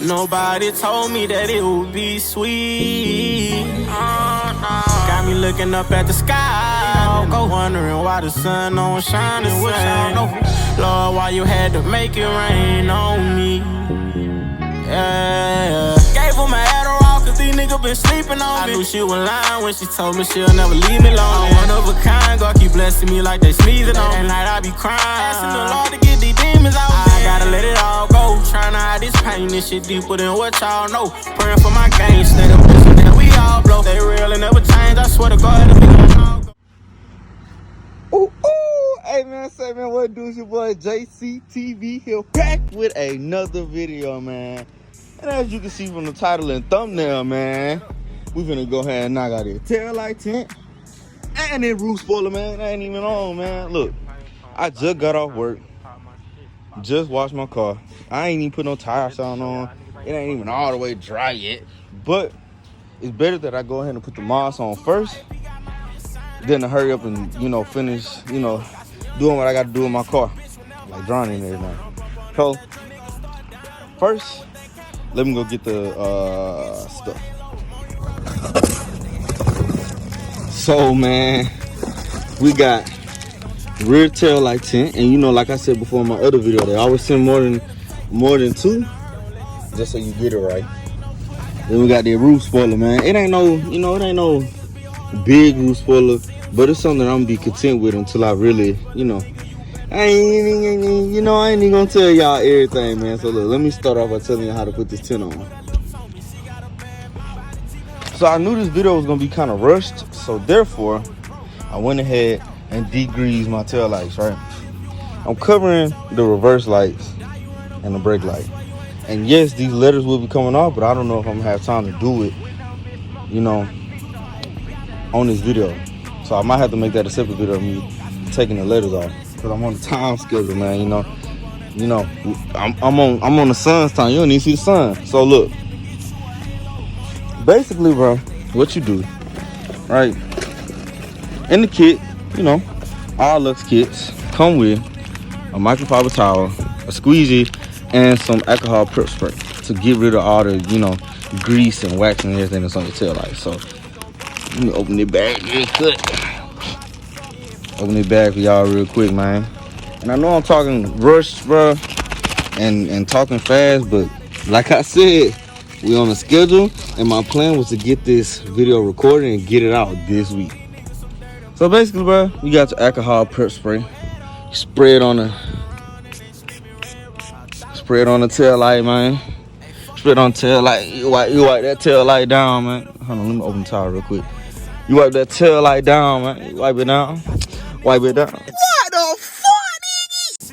Nobody told me that it would be sweet. Got me looking up at the sky, go wondering why the sun don't shine the same. Lord, why you had to make it rain on me? Yeah. Gave him an Adderall cause these niggas been sleeping on me. I knew she was lying when she told me she'll never leave me alone. I'm one of a kind, God keep blessing me like they sneezing on me. At night I be crying, asking the Lord to get these demons out. I gotta let it all go, trying to hide this pain. This shit deeper than what y'all know. Praying for my gang, stay the pussy that we all blow. They real and never change, I swear to God it'll be all go. Ooh, hey man, say man, what do? It's your boy JCTV here, back with another video, man. And as you can see from the title and thumbnail, man, we finna go ahead and knock out the tail light tent and then roof spoiler, man. That ain't even on, man. Look, I just got off work, just washed my car. I ain't even put no tire sound on. It ain't even all the way dry yet, but it's better that I go ahead and put the moss on first than to hurry up and, finish, doing what I got to do in my car, like drying and everything. So, first, let me go get the stuff. So, man, we got rear tail light tent, and like I said before in my other video, they always send more than two, just so you get it right. Then we got the roof spoiler, man. It ain't no, it ain't no big roof spoiler, but it's something that I'm gonna be content with until I really, I ain't even gonna tell y'all everything, man. So look, let me start off by telling you how to put this tent on. So I knew this video was gonna be kind of rushed, so therefore I went ahead and degreased my tail lights, right? I'm covering the reverse lights and the brake light. And yes, these letters will be coming off, but I don't know if I'm gonna have time to do it, on this video. So I might have to make that a separate video of me taking the letters off, because I'm on the time schedule, man. I'm on the sun's time. You don't even see the sun. So look, basically, bro, what you do, right? In the kit, all Lux kits come with a microfiber towel, a squeegee, and some alcohol prep spray to get rid of all the, grease and wax and everything that's on your tail light. So let me open it bag real quick. Open it bag for y'all real quick, man. And I know I'm talking rush, bro, and talking fast, but like I said, we on a schedule, and my plan was to get this video recorded and get it out this week. So basically, bro, you got your alcohol prep spray. You spray it on the tail light, man. Spray it on the tail light. You wipe that tail light down, man. Hold on, let me open the towel real quick. You wipe that tail light down, man. You wipe it down. Wipe it down. What the fuck,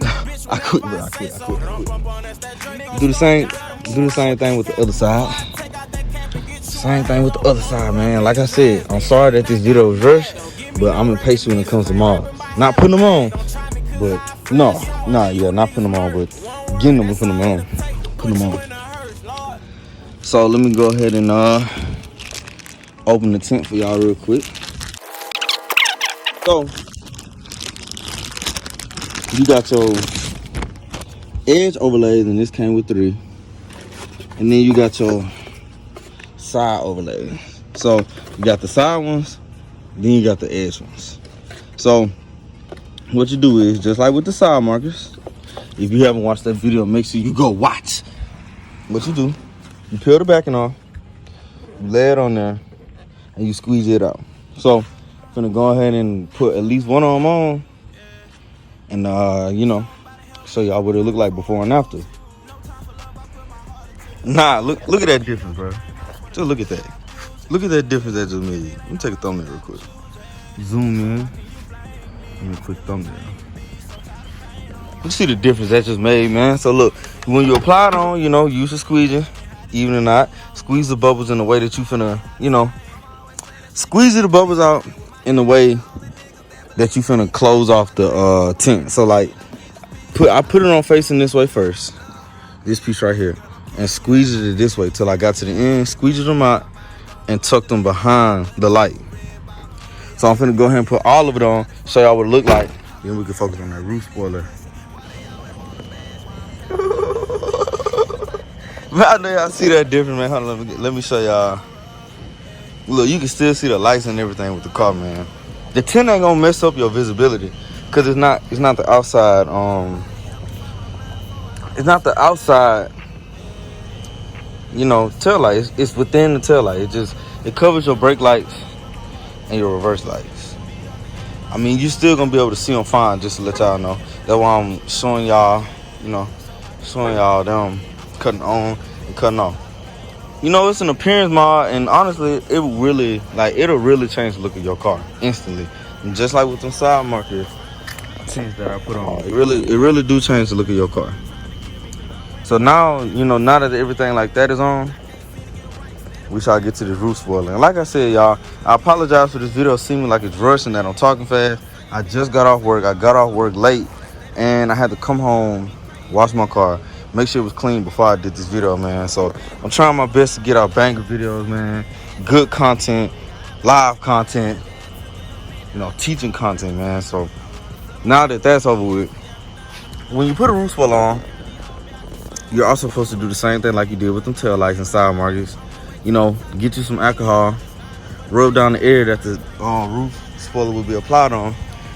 nigga? I quit. Do the same thing with the other side. Same thing with the other side, man. Like I said, I'm sorry that this video was rushed, but I'm impatient when it comes to malls. Not putting them on, but not putting them on, but getting them and putting them on. So let me go ahead and open the tent for y'all real quick. So you got your edge overlays, and this came with 3. And then you got your side overlays. So you got the side ones, then you got the edge ones. So what you do is, just like with the side markers, if you haven't watched that video, make sure you go watch. What you do, you peel the backing off, you lay it on there, and you squeeze it out. So I'm gonna go ahead and put at least one of them on, and show y'all what it look like before and after. Nah, look at that difference, bro. Just look at that. Look at that difference that just made. Let me take a thumbnail real quick. Zoom in. Give me a quick thumbnail. You see the difference that just made, man. So look, when you apply it on, use a squeegee, even or not. Squeeze the bubbles in the way that you finna, squeeze the bubbles out in the way that you finna close off the tent. So like, I put it on facing this way first, this piece right here, and squeeze it this way till I got to the end, squeeze them out, and tuck them behind the light. So I'm finna go ahead and put all of it on, show y'all what it look like. Then we can focus on that roof spoiler. I know y'all see that difference, man. Hold on, let me show y'all. Look, you can still see the lights and everything with the car, man. The tint ain't gonna mess up your visibility, cause it's not the outside. It's not the outside. You know, tail light. It's within the tail light. It covers your brake lights and your reverse lights. I mean, you still gonna be able to see them fine. Just to let y'all know. That's why I'm showing y'all. You know, showing y'all them cutting on and cutting off. You know, it's an appearance mod, and honestly, it'll really change the look of your car instantly. And just like with them side markers tints that I put on, it really do change the look of your car. So now, you know, now that everything like that is on, we shall get to this roof spoiler. And like I said, y'all, I apologize for this video seeming like it's rushing, that I'm talking fast. I just got off work. I got off work late, and I had to come home, wash my car, make sure it was clean before I did this video, man. So I'm trying my best to get out banger videos, man. Good content, live content, you know, teaching content, man. So now that that's over with, when you put a roof spoiler on, you're also supposed to do the same thing like you did with them tail lights and side markers. You know, get you some alcohol, rub down the area that the roof spoiler will be applied on,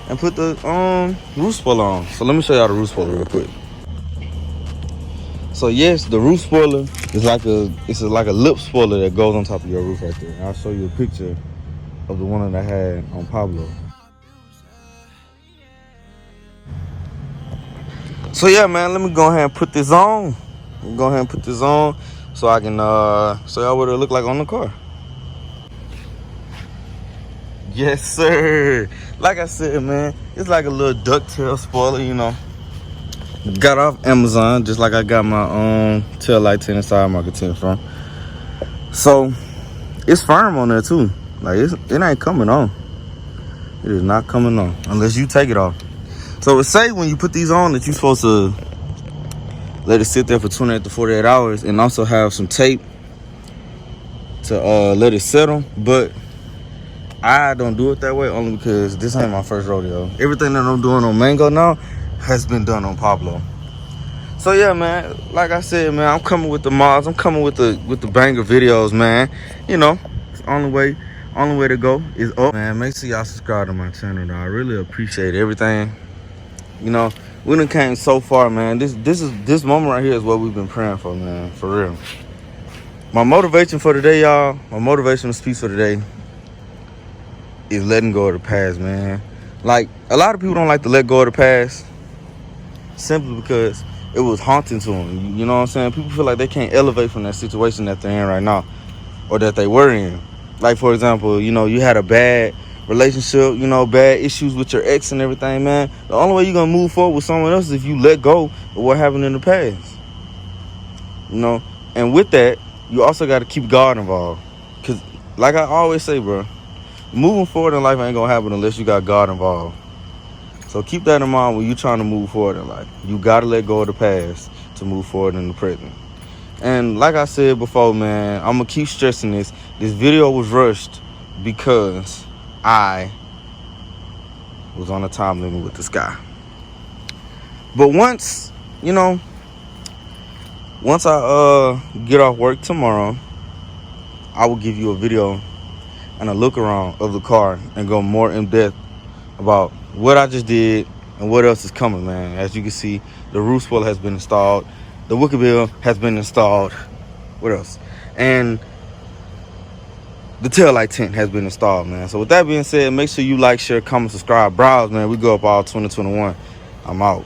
and put the roof spoiler on. So let me show y'all the roof spoiler real quick. So yes, the roof spoiler is like a lip spoiler that goes on top of your roof right there. I'll show you a picture of the one that I had on Pablo. So yeah, man, let me go ahead and put this on. So I can show y'all what it look like on the car. Yes, sir. Like I said, man, it's like a little ducktail spoiler, you know. Got off Amazon, just like I got my own tail light tint and side marker tint from. So it's firm on there too. Like it ain't coming on. It is not coming on unless you take it off. So it say when you put these on that you're supposed to let it sit there for 28 to 48 hours and also have some tape to let it settle. But I don't do it that way only because this ain't my first rodeo. Everything that I'm doing on Mango now has been done on Pablo. So yeah, man, like I said, man, I'm coming with the mods. I'm coming with the banger videos, man. You know, it's the only way to go is up. Man, make sure y'all subscribe to my channel, though. I really appreciate everything. You know, we done came so far, man. This moment right here is what we've been praying for, man. For real. My motivation for today, y'all, my motivational speech for today is letting go of the past, man. Like, a lot of people don't like to let go of the past simply because it was haunting to them. You know what I'm saying? People feel like they can't elevate from that situation that they're in right now or that they were in. Like, for example, you know, you had a bad relationship, you know, bad issues with your ex and everything, man. The only way you're going to move forward with someone else is if you let go of what happened in the past. You know? And with that, you also got to keep God involved. Because, like I always say, bro, moving forward in life ain't going to happen unless you got God involved. So keep that in mind when you're trying to move forward in life. You got to let go of the past to move forward in the present. And like I said before, man, I'm going to keep stressing this. This video was rushed because I was on a time limit with this guy. But once I get off work tomorrow, I will give you a video and a look around of the car and go more in depth about what I just did and what else is coming, man. As you can see, the roof spoiler has been installed. The wicker bill has been installed. What else? And the taillight tint has been installed, man. So with that being said, make sure you like, share, comment, subscribe, browse, man. We go up all 2021. I'm out.